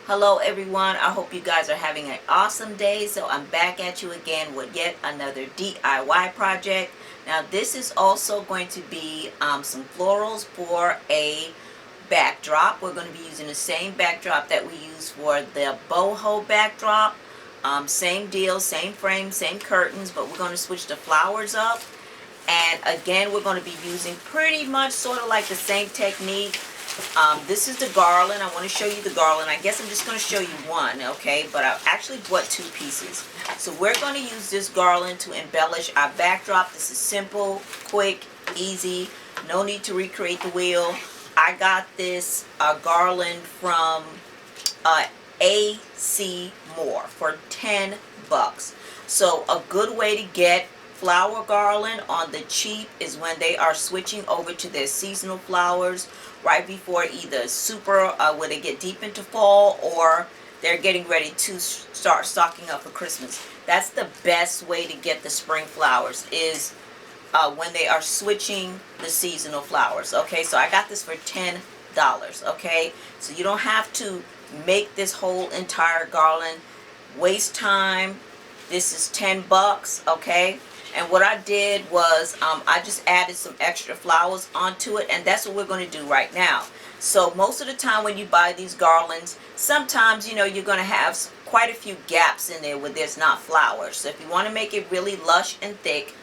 Hello everyone, I hope you guys are having an awesome day. So I'm back at you again with yet another DIY project. Now this is also going to be some florals for a backdrop. We're going to be using the same backdrop that we use for the boho backdrop. Same deal, same frame, same curtains, but we're going to switch the flowers up. And again, we're going to be using pretty much sort of like the same technique. This is the garland. I want to show you the garland. I guess I'm just going to show you one, okay? But I actually bought two pieces. So we're going to use this garland to embellish our backdrop. This is simple, quick, easy. No need to recreate the wheel. I got this garland from AC Moore for 10 bucks. So a good way to get flower garland on the cheap is when they are switching over to their seasonal flowers right before either when they get deep into fall, or they're getting ready to start stocking up for Christmas. That's the best way to get the spring flowers, is when they are switching the seasonal flowers. Okay, so I got this for $10. Okay, so you don't have to make this whole entire garland, waste time. This is 10 bucks. Okay, and what I did was I just added some extra flowers onto it, and that's what we're going to do right now. So most of the time when you buy these garlands, sometimes you're going to have quite a few gaps in there where there's not flowers. So if you want to make it really lush and thick,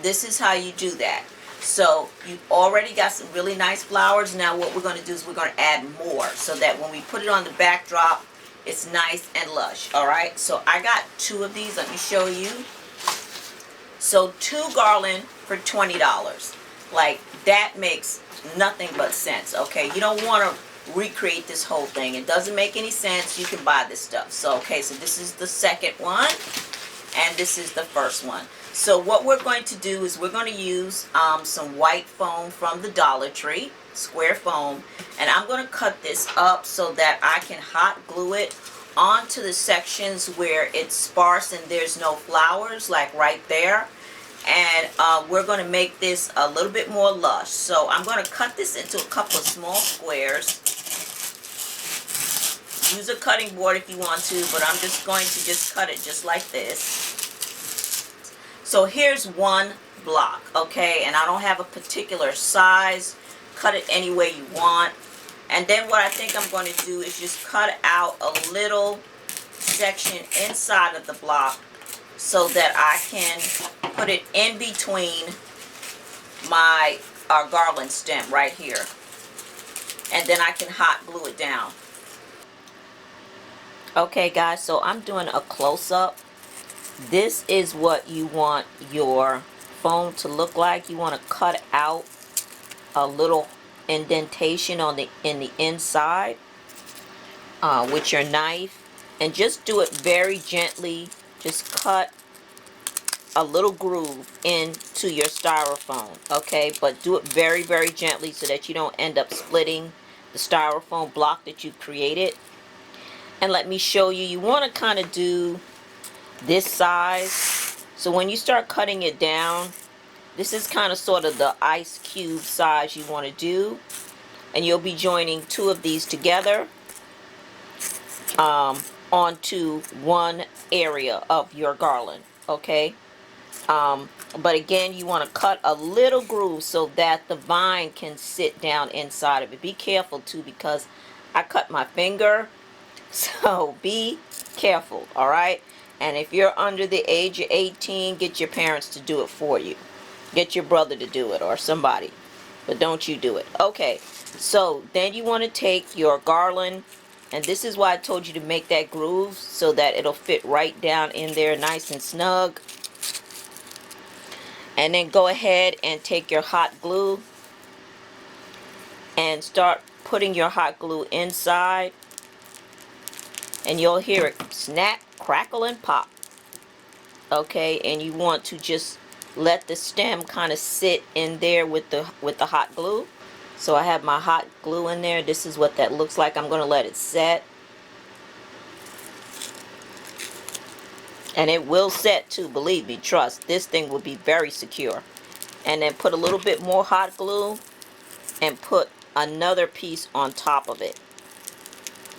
this is how you do that. So you've already got some really nice flowers. Now what we're going to do is we're going to add more, so that when we put it on the backdrop, it's nice and lush. Alright, so I got two of these. Let me show you. So two garland for $20. Like, that makes nothing but sense. Okay, you don't want to recreate this whole thing. It doesn't make any sense. You can buy this stuff. So okay, so this is the second one, and this is the first one. So what we're going to do is we're going to use some white foam from the Dollar Tree, square foam, and I'm going to cut this up so that I can hot glue it onto the sections where it's sparse and there's no flowers, like right there. And we're going to make this a little bit more lush. So I'm going to cut this into a couple of small squares. Use a cutting board if you want to, but I'm just going to just cut it just like this. So here's one block, okay, and I don't have a particular size. Cut it any way you want. And then what I think I'm going to do is just cut out a little section inside of the block so that I can put it in between my garland stem right here. And then I can hot glue it down. Okay guys, so I'm doing a close-up. This is what you want your foam to look like. You want to cut out a little indentation in the inside with your knife, and just do it very gently. Just cut a little groove into your styrofoam, okay, but do it very, very gently so that you don't end up splitting the styrofoam block that you created. And let me show you, you want to kind of do this size. So when you start cutting it down, this is kind of sort of the ice cube size you want to do, and you'll be joining two of these together onto one area of your garland, okay. But again, you want to cut a little groove so that the vine can sit down inside of it. Be careful too, because I cut my finger, so be careful. All right, and if you're under the age of 18, get your parents to do it for you. Get your brother to do it, or somebody, but don't you do it. Okay, so then you want to take your garland, and this is why I told you to make that groove, so that it'll fit right down in there nice and snug. And then go ahead and take your hot glue and start putting your hot glue inside, and you'll hear it snap, crackle, and pop. Okay, and you want to just let the stem kind of sit in there with the hot glue. So I have my hot glue in there. This is what that looks like. I'm going to let it set, and it will set too, believe me, trust. This thing will be very secure. And then put a little bit more hot glue and put another piece on top of it.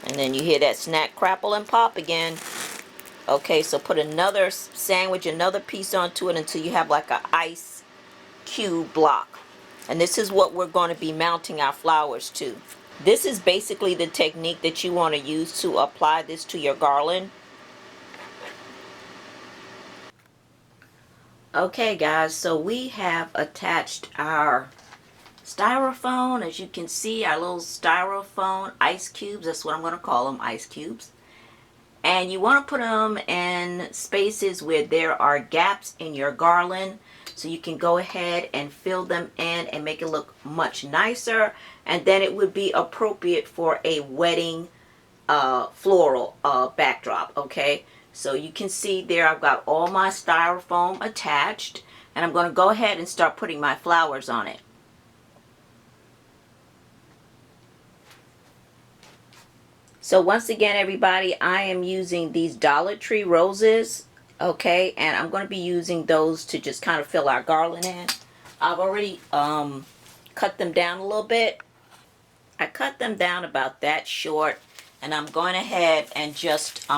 And then you hear that snack, crackle, and pop again. Okay, so put another sandwich, another piece onto it until you have like an ice cube block. And this is what we're going to be mounting our flowers to. This is basically the technique that you want to use to apply this to your garland. Okay guys, so we have attached our styrofoam. As you can see, our little styrofoam ice cubes. That's what I'm going to call them, ice cubes. And you want to put them in spaces where there are gaps in your garland, so you can go ahead and fill them in and make it look much nicer. And then it would be appropriate for a wedding floral backdrop. Okay, so you can see there I've got all my styrofoam attached, and I'm going to go ahead and start putting my flowers on it. So once again, everybody, I am using these Dollar Tree roses, okay, and I'm going to be using those to just kind of fill our garland in. I've already cut them down a little bit. I cut them down about that short, and I'm going ahead and just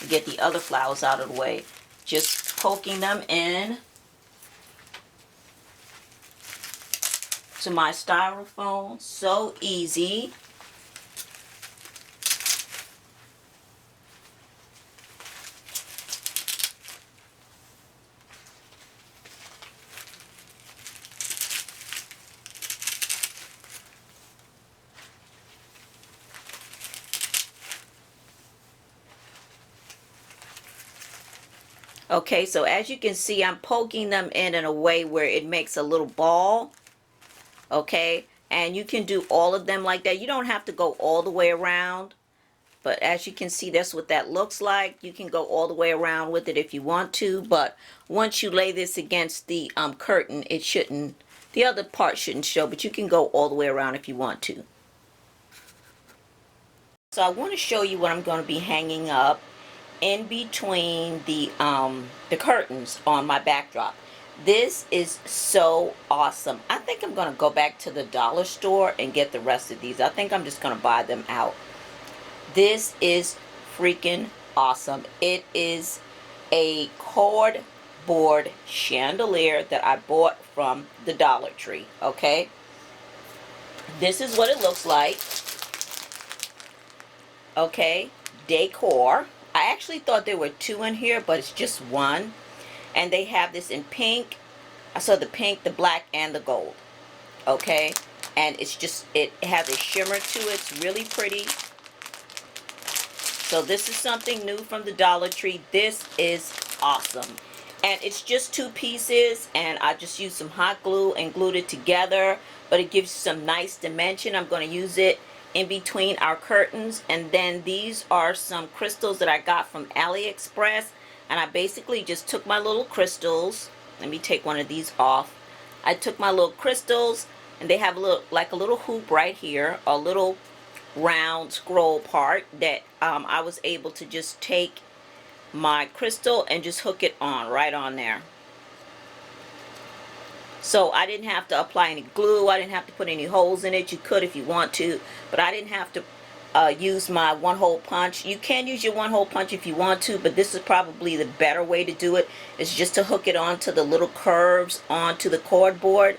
get the other flowers out of the way. Just poking them in to my styrofoam. So easy. Okay, so as you can see, I'm poking them in a way where it makes a little ball. Okay, and you can do all of them like that. You don't have to go all the way around, but as you can see, that's what that looks like. You can go all the way around with it if you want to, but once you lay this against the curtain, it shouldn't, the other part shouldn't show, but you can go all the way around if you want to. So I want to show you what I'm going to be hanging up in between the curtains on my backdrop. This is so awesome. I think I'm going to go back to the dollar store and get the rest of these. I think I'm just going to buy them out. This is freaking awesome. It is a cardboard chandelier that I bought from the Dollar Tree. Okay, this is what it looks like. Okay, Decor. I actually thought there were two in here, but it's just one. And they have this in pink. I saw the pink, the black, and the gold. Okay, and it's just, it has a shimmer to it. It's really pretty. So this is something new from the Dollar Tree. This is awesome. And it's just two pieces, and I just used some hot glue and glued it together, but it gives you some nice dimension. I'm going to use it in between our curtains. And then these are some crystals that I got from AliExpress, and I basically just took my little crystals. Let me take one of these off. I took my little crystals, and they have a little, like a little hoop right here, a little round scroll part that I was able to just take my crystal and just hook it on right on there. So I didn't have to apply any glue. I didn't have to put any holes in it. You could if you want to, but I didn't have to use my one-hole punch. You can use your one-hole punch if you want to, but this is probably the better way to do it. Is just to hook it onto the little curves onto the cardboard,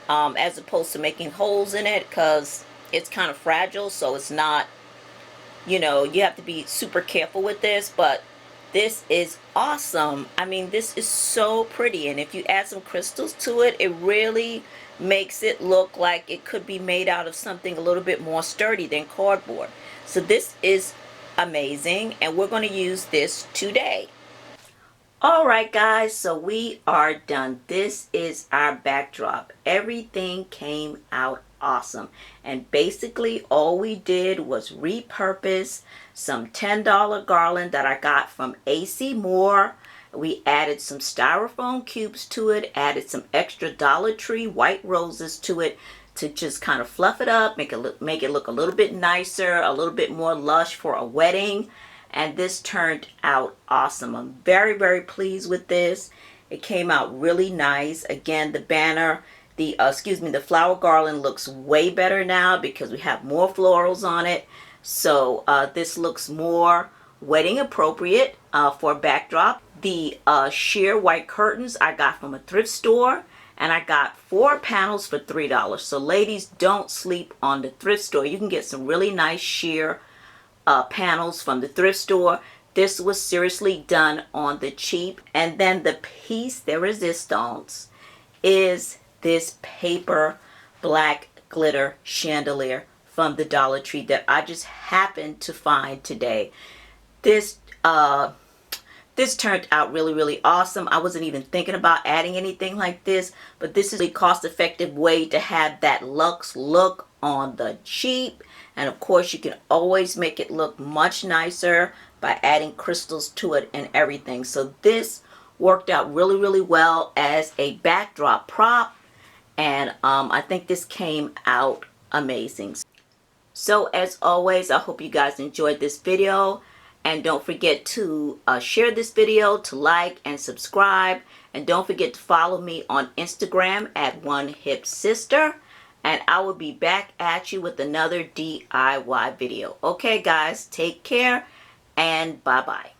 as opposed to making holes in it, because it's kind of fragile. So it's not, you know, you have to be super careful with this, but this is awesome. I mean, this is so pretty, and if you add some crystals to it, it really makes it look like it could be made out of something a little bit more sturdy than cardboard. So this is amazing, and we're going to use this today. Alright guys, so we are done. This is our backdrop. Everything came out awesome, and basically all we did was repurpose some $10 garland that I got from AC Moore. We added some styrofoam cubes to it, added some extra Dollar Tree white roses to it to just kind of fluff it up, make it look a little bit nicer, a little bit more lush for a wedding. And this turned out awesome. I'm very, very pleased with this. It came out really nice. Again, the banner, the flower garland looks way better now because we have more florals on it. So this looks more wedding appropriate for a backdrop. The sheer white curtains I got from a thrift store, and I got 4 panels for $3. So ladies, don't sleep on the thrift store. You can get some really nice sheer panels from the thrift store. This was seriously done on the cheap. And then the piece de resistance is this paper black glitter chandelier from the Dollar Tree that I just happened to find today. This turned out really awesome. I wasn't even thinking about adding anything like this, but this is a cost-effective way to have that luxe look on the cheap. And of course, you can always make it look much nicer by adding crystals to it and everything. So this worked out really well as a backdrop prop, and I think this came out amazing. So as always, I hope you guys enjoyed this video, and don't forget to share this video, to like and subscribe, and don't forget to follow me on Instagram at onehipsister, and I will be back at you with another DIY video. Okay guys, take care and bye bye.